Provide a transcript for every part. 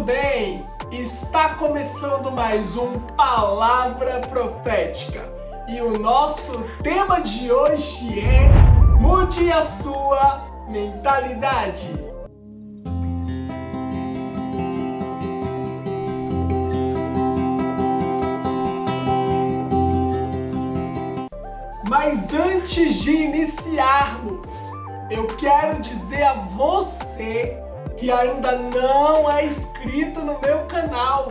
bem? Está começando mais um Palavra Profética e o nosso tema de hoje é Mude a sua mentalidade. Mas antes de iniciarmos, eu quero dizer a você que ainda não é inscrito no meu canal.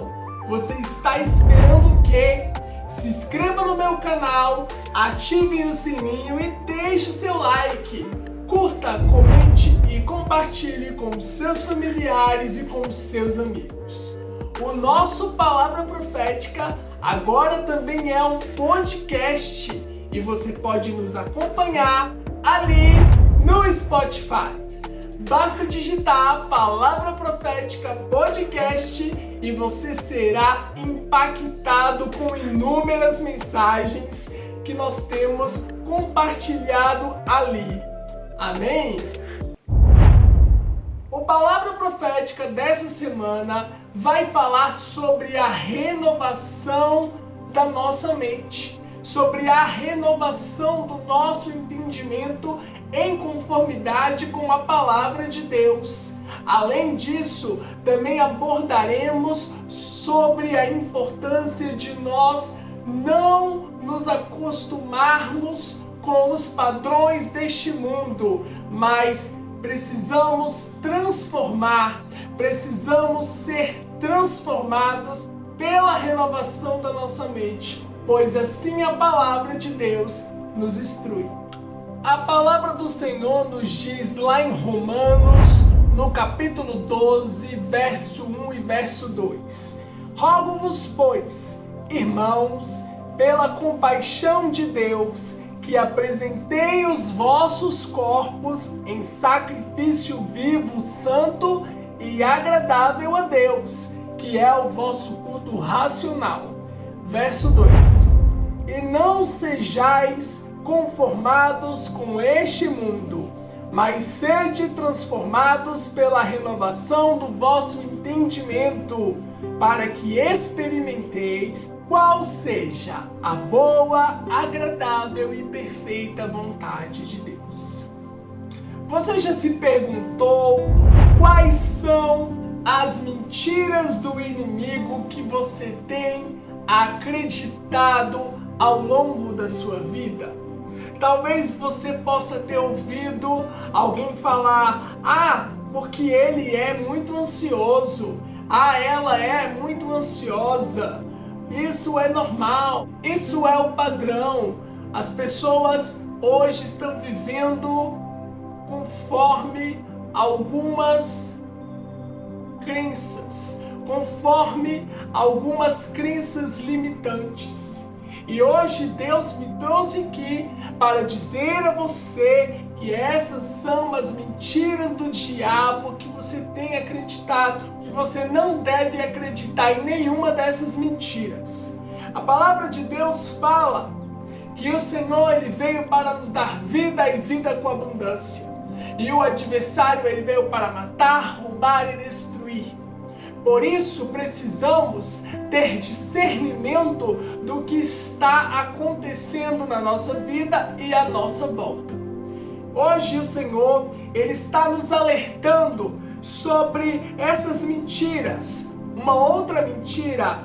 Você está esperando o quê? Se inscreva no meu canal, ative o sininho e deixe o seu like. Curta, comente e compartilhe com seus familiares e com seus amigos. O nosso Palavra Profética agora também é um podcast e você pode nos acompanhar ali no Spotify. Basta digitar Palavra Profética Podcast e você será impactado com inúmeras mensagens que nós temos compartilhado ali. Amém? O Palavra Profética dessa semana vai falar sobre a renovação da nossa mente, sobre a renovação do nosso entendimento em conformidade com a palavra de Deus. Além disso, também abordaremos sobre a importância de nós não nos acostumarmos com os padrões deste mundo, mas precisamos precisamos ser transformados pela renovação da nossa mente, pois assim a palavra de Deus nos instrui. A palavra do Senhor nos diz lá em Romanos, no capítulo 12, verso 1 e verso 2. Rogo-vos, pois, irmãos, pela compaixão de Deus, que apresentei os vossos corpos em sacrifício vivo, santo e agradável a Deus, que é o vosso culto racional. Verso 2. E não sejais conformados com este mundo, mas sede transformados pela renovação do vosso entendimento, para que experimenteis qual seja a boa, agradável e perfeita vontade de Deus. Você já se perguntou quais são as mentiras do inimigo que você tem acreditado ao longo da sua vida? Talvez você possa ter ouvido alguém falar: porque ele é muito ansioso, ela é muito ansiosa. Isso é normal, isso é o padrão. As pessoas hoje estão vivendo conforme algumas crenças, conforme algumas crenças limitantes. E hoje Deus me trouxe aqui para dizer a você que essas são as mentiras do diabo que você tem acreditado, que você não deve acreditar em nenhuma dessas mentiras. A palavra de Deus fala que o Senhor ele veio para nos dar vida e vida com abundância. E o adversário ele veio para matar, roubar e destruir. Por isso precisamos ter discernimento do que está acontecendo na nossa vida e à nossa volta. Hoje o Senhor ele está nos alertando sobre essas mentiras. Uma outra mentira: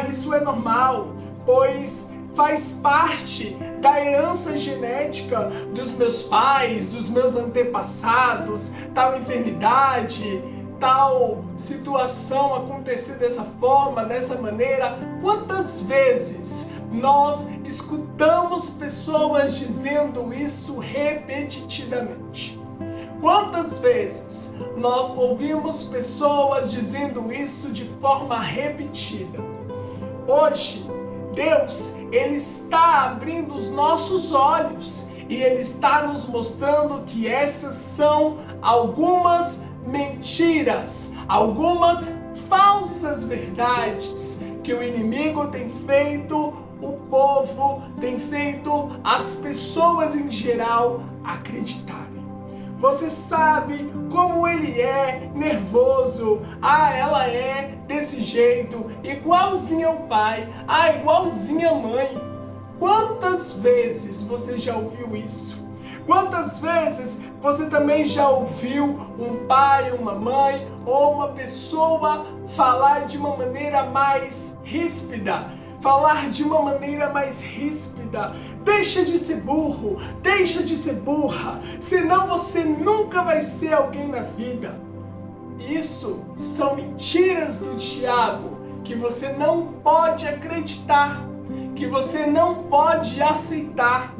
isso é normal, pois faz parte da herança genética dos meus pais, dos meus antepassados, tal enfermidade, tal situação acontecer dessa forma, dessa maneira. Quantas vezes nós escutamos pessoas dizendo isso repetitivamente? Quantas vezes nós ouvimos pessoas dizendo isso de forma repetida? Hoje, Deus, ele está abrindo os nossos olhos e ele está nos mostrando que essas são algumas mentiras, algumas falsas verdades que o inimigo tem feito o povo, tem feito as pessoas em geral acreditarem. Você sabe como ele é nervoso. Ah, ela é desse jeito, igualzinha ao pai, igualzinha a mãe. Quantas vezes você já ouviu isso? Quantas vezes você também já ouviu um pai, uma mãe ou uma pessoa falar de uma maneira mais ríspida? Falar de uma maneira mais ríspida. Deixa de ser burro, deixa de ser burra, senão você nunca vai ser alguém na vida. Isso são mentiras do diabo que você não pode acreditar, que você não pode aceitar.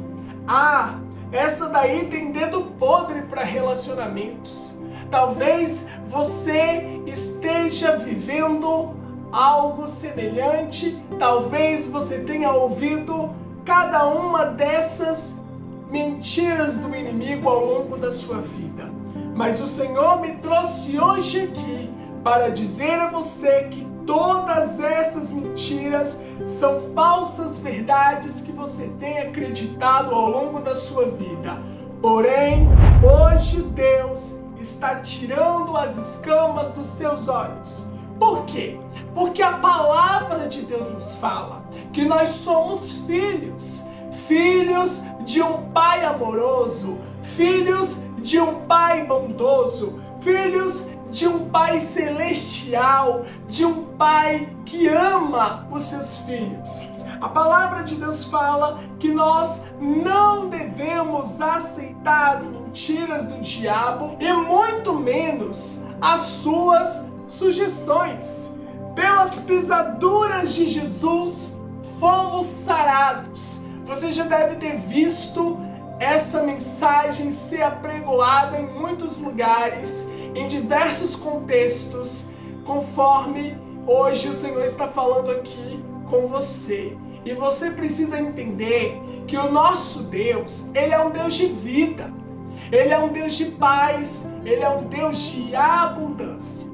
Essa daí tem dedo podre para relacionamentos. Talvez você esteja vivendo algo semelhante, talvez você tenha ouvido cada uma dessas mentiras do inimigo ao longo da sua vida. Mas o Senhor me trouxe hoje aqui para dizer a você que todas essas mentiras são falsas verdades que você tem acreditado ao longo da sua vida. Porém, hoje Deus está tirando as escamas dos seus olhos. Por quê? Porque a palavra de Deus nos fala que nós somos filhos de um Pai amoroso, filhos de um Pai bondoso, filhos de um Pai celestial, de um Pai que ama os seus filhos. A palavra de Deus fala que nós não devemos aceitar as mentiras do diabo e muito menos as suas sugestões. Pelas pisaduras de Jesus fomos sarados. Você já deve ter visto essa mensagem ser apregoada em muitos lugares, em diversos contextos, conforme hoje o Senhor está falando aqui com você. E você precisa entender que o nosso Deus, Ele é um Deus de vida, Ele é um Deus de paz, Ele é um Deus de abundância.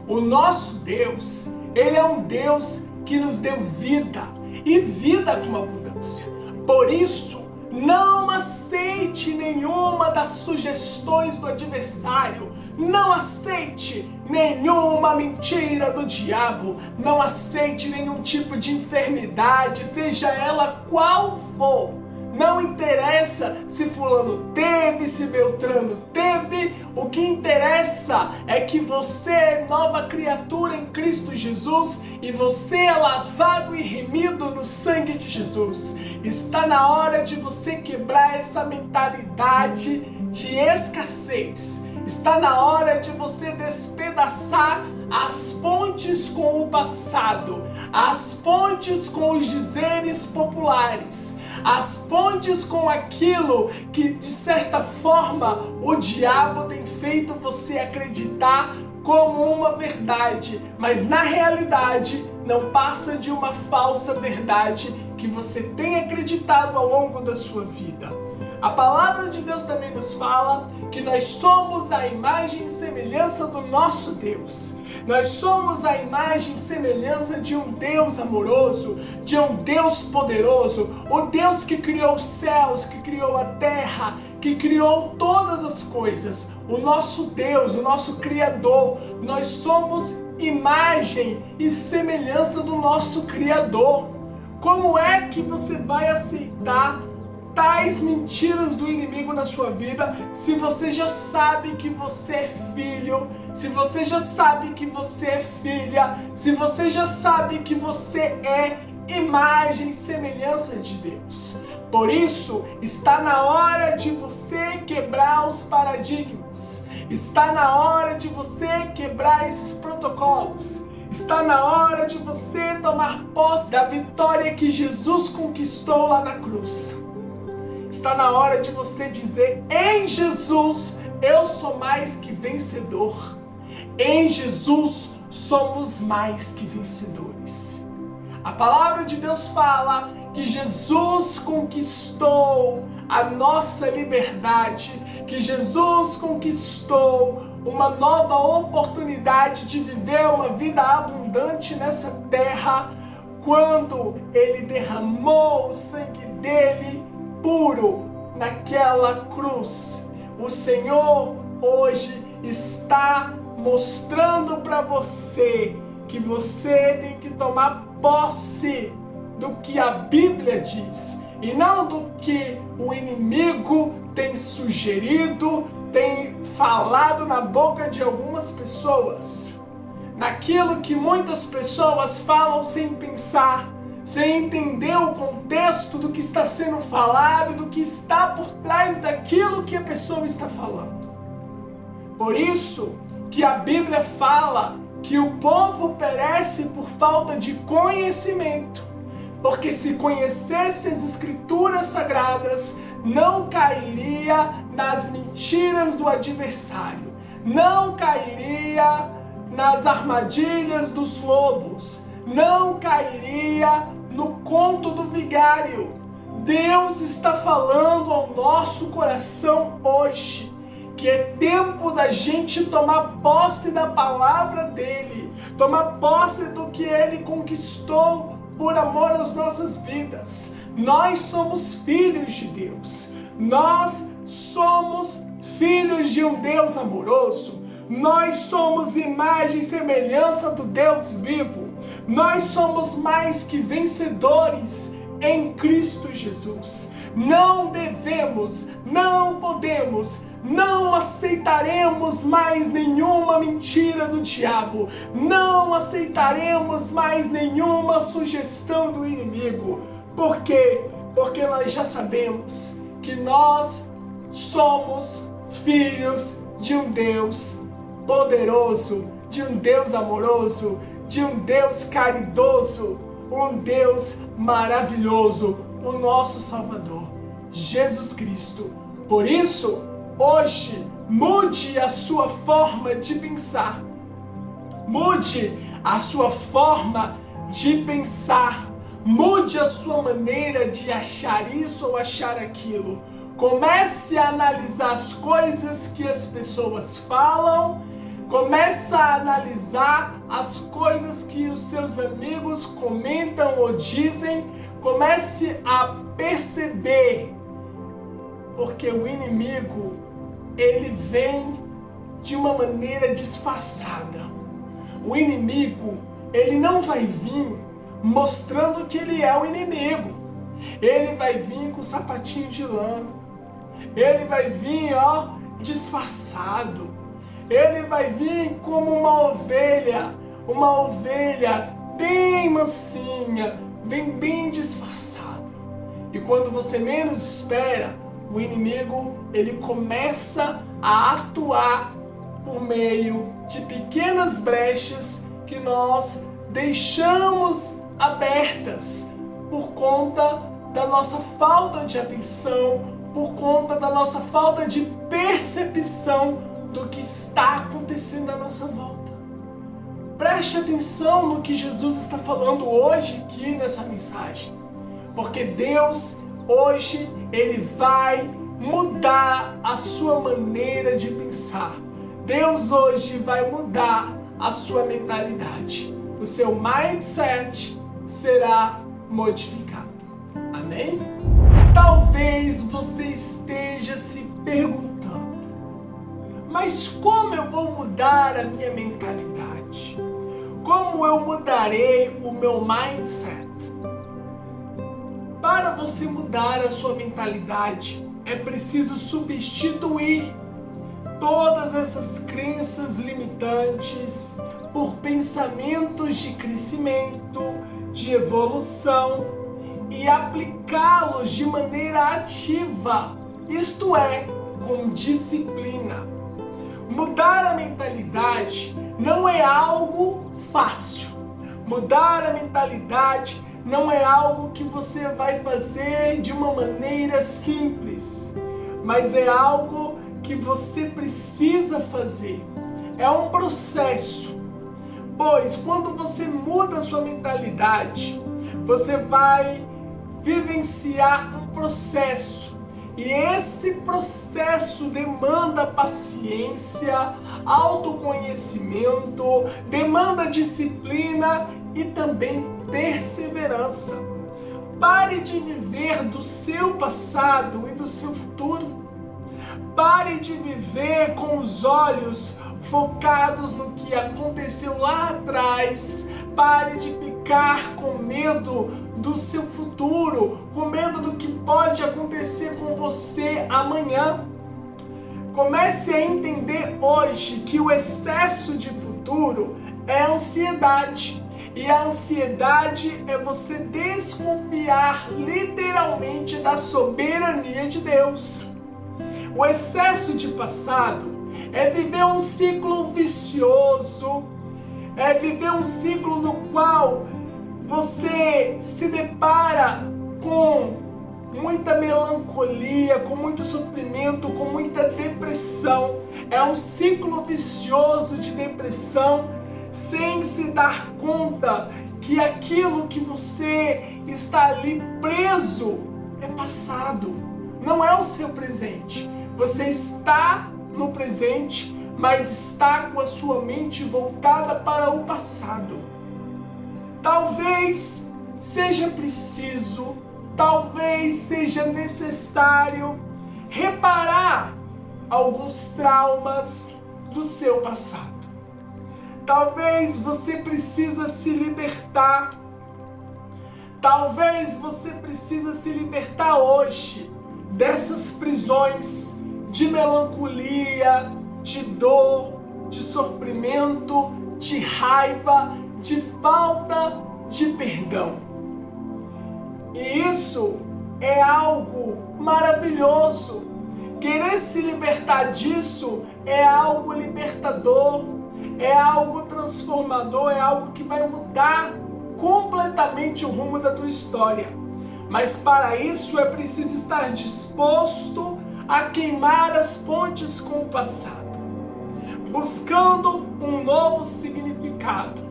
O nosso Deus, Ele é um Deus que nos deu vida, e vida com abundância. Por isso, não aceite nenhuma das sugestões do adversário. Não aceite nenhuma mentira do diabo. Não aceite nenhum tipo de enfermidade, seja ela qual for. Não interessa se fulano teve, se Beltrano teve. O que interessa é que você é nova criatura em Cristo Jesus e você é lavado e remido no sangue de Jesus. Está na hora de você quebrar essa mentalidade de escassez. Está na hora de você despedaçar as pontes com o passado, as pontes com os dizeres populares, as pontes com aquilo que de certa forma o diabo tem feito você acreditar como uma verdade, mas na realidade não passa de uma falsa verdade que você tem acreditado ao longo da sua vida. A palavra de Deus também nos fala que nós somos a imagem e semelhança do nosso Deus. Nós somos a imagem e semelhança de um Deus amoroso, de um Deus poderoso, o Deus que criou os céus, que criou a terra, que criou todas as coisas. O nosso Deus, o nosso Criador, nós somos imagem e semelhança do nosso Criador. Como é que você vai aceitar tais mentiras do inimigo na sua vida, se você já sabe que você é filho, se você já sabe que você é filha, se você já sabe que você é imagem e semelhança de Deus? Por isso, está na hora de você quebrar os paradigmas, está na hora de você quebrar esses protocolos, está na hora de você tomar posse da vitória que Jesus conquistou lá na cruz. Está na hora de você dizer: em Jesus eu sou mais que vencedor. Em Jesus somos mais que vencedores. A palavra de Deus fala que Jesus conquistou a nossa liberdade, que Jesus conquistou uma nova oportunidade de viver uma vida abundante nessa terra, quando Ele derramou o sangue dele puro naquela cruz. O Senhor hoje está mostrando para você que você tem que tomar posse do que a Bíblia diz e não do que o inimigo tem sugerido, tem falado na boca de algumas pessoas. Naquilo que muitas pessoas falam sem pensar, sem entender o contexto do que está sendo falado, do que está por trás daquilo que a pessoa está falando. Por isso que a Bíblia fala que o povo perece por falta de conhecimento, porque se conhecesse as Escrituras Sagradas, não cairia nas mentiras do adversário, não cairia nas armadilhas dos lobos, não cairia no conto do vigário. Deus está falando ao nosso coração hoje que é tempo da gente tomar posse da palavra dele, tomar posse do que ele conquistou por amor às nossas vidas. Nós somos filhos de Deus, nós somos filhos de um Deus amoroso, nós somos imagem e semelhança do Deus vivo, nós somos mais que vencedores em Cristo Jesus. Não devemos, não podemos, não aceitaremos mais nenhuma mentira do diabo, não aceitaremos mais nenhuma sugestão do inimigo. Por quê? Porque nós já sabemos que nós somos filhos de um Deus poderoso, de um Deus amoroso, de um Deus caridoso, um Deus maravilhoso, o nosso Salvador, Jesus Cristo. Por isso, hoje, mude a sua forma de pensar. Mude a sua forma de pensar. Mude a sua maneira de achar isso ou achar aquilo. Comece a analisar as coisas que as pessoas falam. Comece a analisar as coisas que os seus amigos comentam ou dizem. Comece a perceber. Porque o inimigo, ele vem de uma maneira disfarçada. O inimigo, ele não vai vir mostrando que ele é o inimigo. Ele vai vir com sapatinho de lã. Ele vai vir, disfarçado. Ele vai vir como uma ovelha bem mansinha, bem disfarçado. E quando você menos espera, o inimigo, ele começa a atuar por meio de pequenas brechas que nós deixamos abertas por conta da nossa falta de atenção, por conta da nossa falta de percepção do que está acontecendo à nossa volta. Preste atenção no que Jesus está falando hoje aqui nessa mensagem, porque Deus hoje, ele vai mudar a sua maneira de pensar. Deus hoje vai mudar a sua mentalidade. O seu mindset será modificado. Amém? Talvez você esteja se perguntando: mas como eu vou mudar a minha mentalidade? Como eu mudarei o meu mindset? Para você mudar a sua mentalidade, é preciso substituir todas essas crenças limitantes por pensamentos de crescimento, de evolução e aplicá-los de maneira ativa, isto é, com disciplina. Mudar a mentalidade não é algo fácil. Mudar a mentalidade não é algo que você vai fazer de uma maneira simples, mas é algo que você precisa fazer. É um processo, pois quando você muda a sua mentalidade, você vai vivenciar um processo, e esse processo demanda paciência, autoconhecimento, demanda disciplina e também perseverança. Pare de viver do seu passado e do seu futuro. Pare de viver com os olhos focados no que aconteceu lá atrás. Pare de ficar com medo do seu futuro, com medo do que pode acontecer com você amanhã. Comece a entender hoje que o excesso de futuro é ansiedade. E a ansiedade é você desconfiar literalmente da soberania de Deus. O excesso de passado é viver um ciclo vicioso, é viver um ciclo no qual você se depara com muita melancolia, com muito sofrimento, com muita depressão. É um ciclo vicioso de depressão, sem se dar conta que aquilo que você está ali preso é passado, não é o seu presente. Você está no presente, mas está com a sua mente voltada para o passado. Talvez seja preciso, talvez seja necessário reparar alguns traumas do seu passado. Talvez você precisa se libertar. Talvez você precisa se libertar hoje dessas prisões de melancolia, de dor, de sofrimento, de raiva, de falta de perdão. E isso é algo maravilhoso. Querer se libertar disso é algo libertador, é algo transformador, é algo que vai mudar completamente o rumo da tua história. Mas para isso é preciso estar disposto a queimar as pontes com o passado, buscando um novo significado,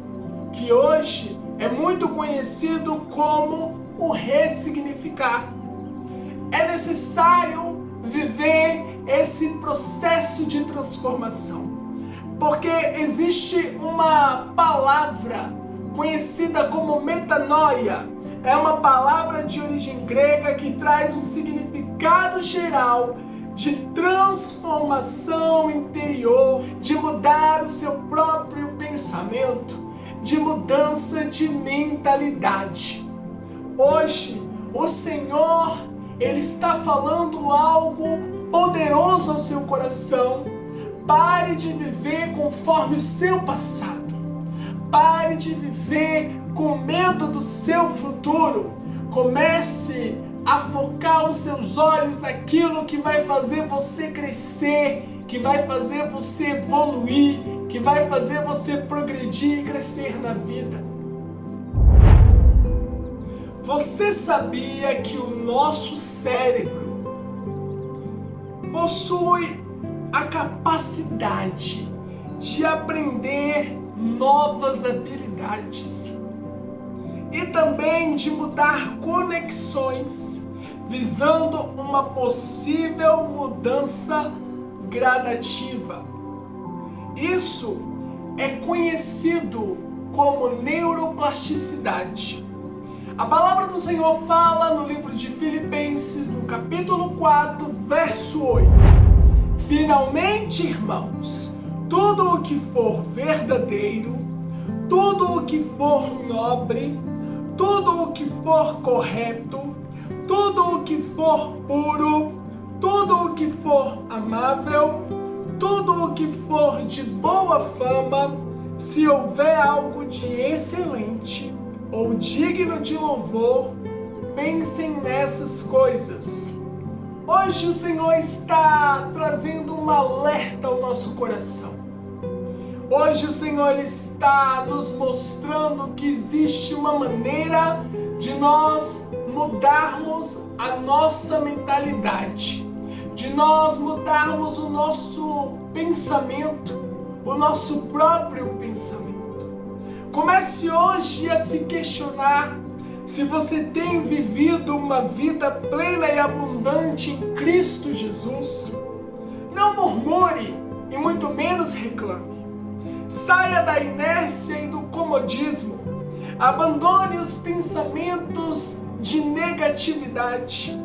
que hoje é muito conhecido como o ressignificar. É necessário viver esse processo de transformação, porque existe uma palavra conhecida como metanoia. É uma palavra de origem grega que traz um significado geral de transformação interior, de mudar o seu próprio pensamento, de mudança de mentalidade. Hoje, o Senhor, Ele está falando algo poderoso ao seu coração. Pare de viver conforme o seu passado. Pare de viver com medo do seu futuro. Comece a focar os seus olhos naquilo que vai fazer você crescer, que vai fazer você evoluir, que vai fazer você progredir e crescer na vida. Você sabia que o nosso cérebro possui a capacidade de aprender novas habilidades e também de mudar conexões, visando uma possível mudança gradativa? Isso é conhecido como neuroplasticidade. A palavra do Senhor fala no livro de Filipenses, no capítulo 4, verso 8. Finalmente, irmãos, tudo o que for verdadeiro, tudo o que for nobre, tudo o que for correto, tudo o que for puro, tudo o que for amável, tudo o que for de boa fama, se houver algo de excelente ou digno de louvor, pensem nessas coisas. Hoje o Senhor está trazendo um alerta ao nosso coração. Hoje o Senhor está nos mostrando que existe uma maneira de nós mudarmos a nossa mentalidade, de nós mudarmos o nosso pensamento, o nosso próprio pensamento. Comece hoje a se questionar se você tem vivido uma vida plena e abundante em Cristo Jesus. Não murmure e muito menos reclame. Saia da inércia e do comodismo. Abandone os pensamentos de negatividade.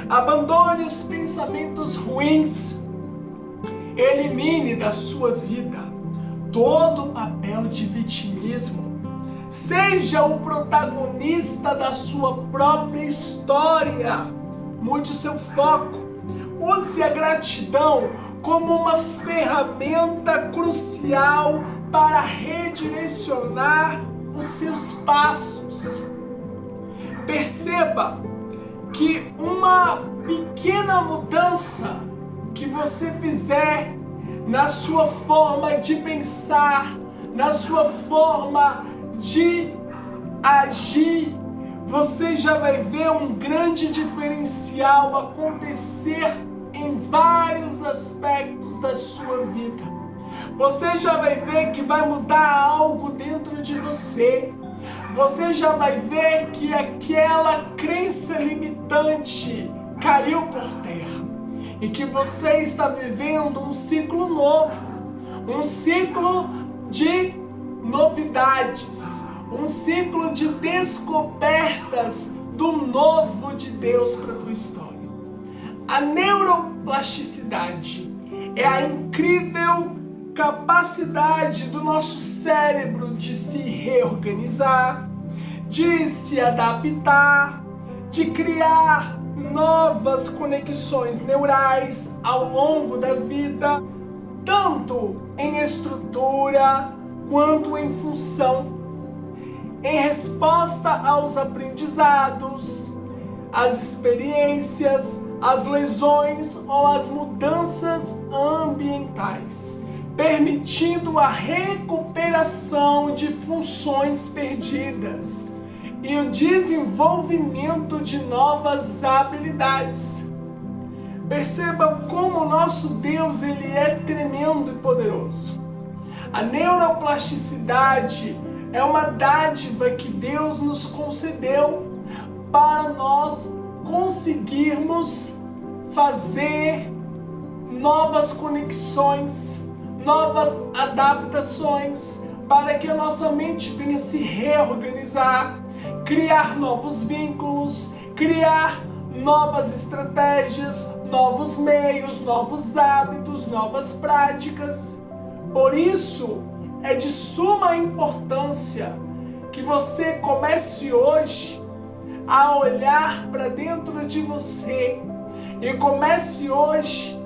Abandone os pensamentos ruins. Elimine da sua vida todo o papel de vitimismo. Seja o protagonista da sua própria história. Mude o seu foco. Use a gratidão como uma ferramenta crucial para redirecionar os seus passos. Perceba que uma pequena mudança que você fizer na sua forma de pensar, na sua forma de agir, você já vai ver um grande diferencial acontecer em vários aspectos da sua vida. Você já vai ver que vai mudar algo dentro de você. Você já vai ver que aquela crença limitante caiu por terra e que você está vivendo um ciclo novo, um ciclo de novidades, um ciclo de descobertas do novo de Deus para a tua história. A neuroplasticidade é a incrível capacidade do nosso cérebro de se reorganizar, de se adaptar, de criar novas conexões neurais ao longo da vida, tanto em estrutura quanto em função, em resposta aos aprendizados, às experiências, às lesões ou às mudanças ambientais, permitindo a recuperação de funções perdidas e o desenvolvimento de novas habilidades. Perceba como o nosso Deus ele é tremendo e poderoso. A neuroplasticidade é uma dádiva que Deus nos concedeu para nós conseguirmos fazer novas conexões, novas adaptações, para que a nossa mente venha se reorganizar, criar novos vínculos, criar novas estratégias, novos meios, novos hábitos, novas práticas. Por isso, é de suma importância que você comece hoje a olhar para dentro de você e comece hoje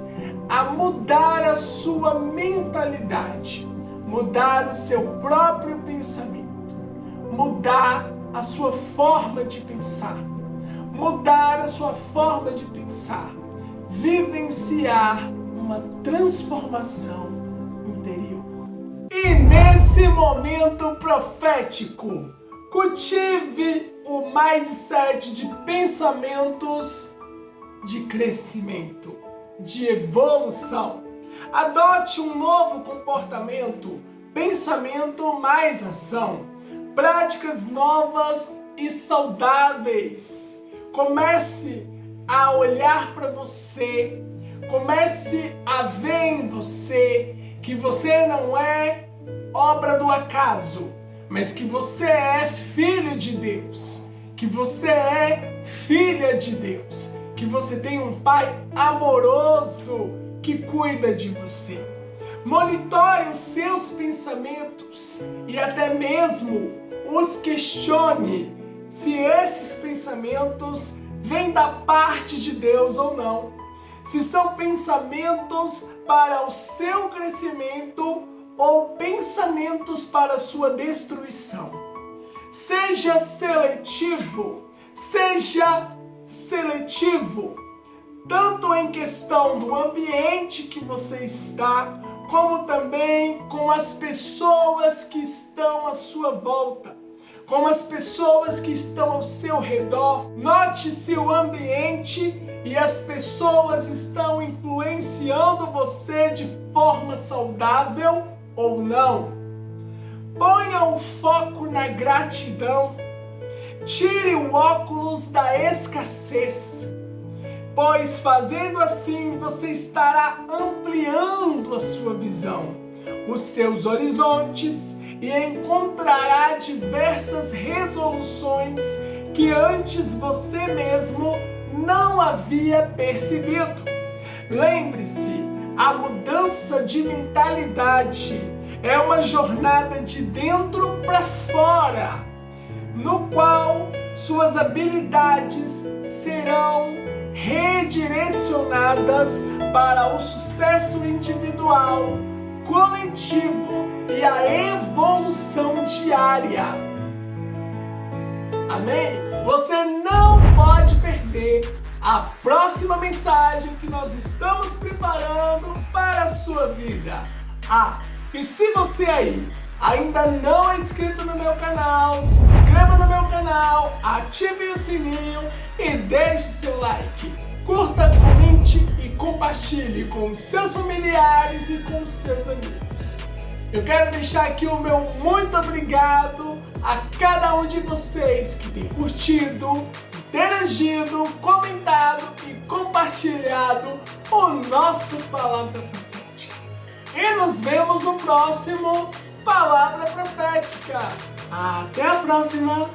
a mudar a sua mentalidade, mudar o seu próprio pensamento, mudar a sua forma de pensar, mudar a sua forma de pensar, vivenciar uma transformação interior. E nesse momento profético, cultive o mindset de pensamentos de crescimento, de evolução. Adote um novo comportamento, pensamento mais ação, práticas novas e saudáveis. Comece a olhar para você, comece a ver em você que você não é obra do acaso, mas que você é filho de Deus, que você é filha de Deus, que você tem um pai amoroso que cuida de você. Monitore os seus pensamentos e até mesmo os questione se esses pensamentos vêm da parte de Deus ou não. Se são pensamentos para o seu crescimento ou pensamentos para a sua destruição. Seja seletivo, tanto em questão do ambiente que você está, como também com as pessoas que estão à sua volta, com as pessoas que estão ao seu redor. Note se o ambiente e as pessoas estão influenciando você de forma saudável ou não. Ponha o foco na gratidão. Tire o óculos da escassez, pois fazendo assim você estará ampliando a sua visão, os seus horizontes e encontrará diversas resoluções que antes você mesmo não havia percebido. Lembre-se, a mudança de mentalidade é uma jornada de dentro para fora, no qual suas habilidades serão redirecionadas para o sucesso individual, coletivo e a evolução diária. Amém? Você não pode perder a próxima mensagem que nós estamos preparando para a sua vida. E se você aí ainda não é inscrito no meu canal, se inscreva no meu canal, ative o sininho e deixe seu like. Curta, comente e compartilhe com os seus familiares e com os seus amigos. Eu quero deixar aqui o meu muito obrigado a cada um de vocês que tem curtido, interagido, comentado e compartilhado o nosso Palavra Profética. E nos vemos no próximo Palavra Profética. Até a próxima!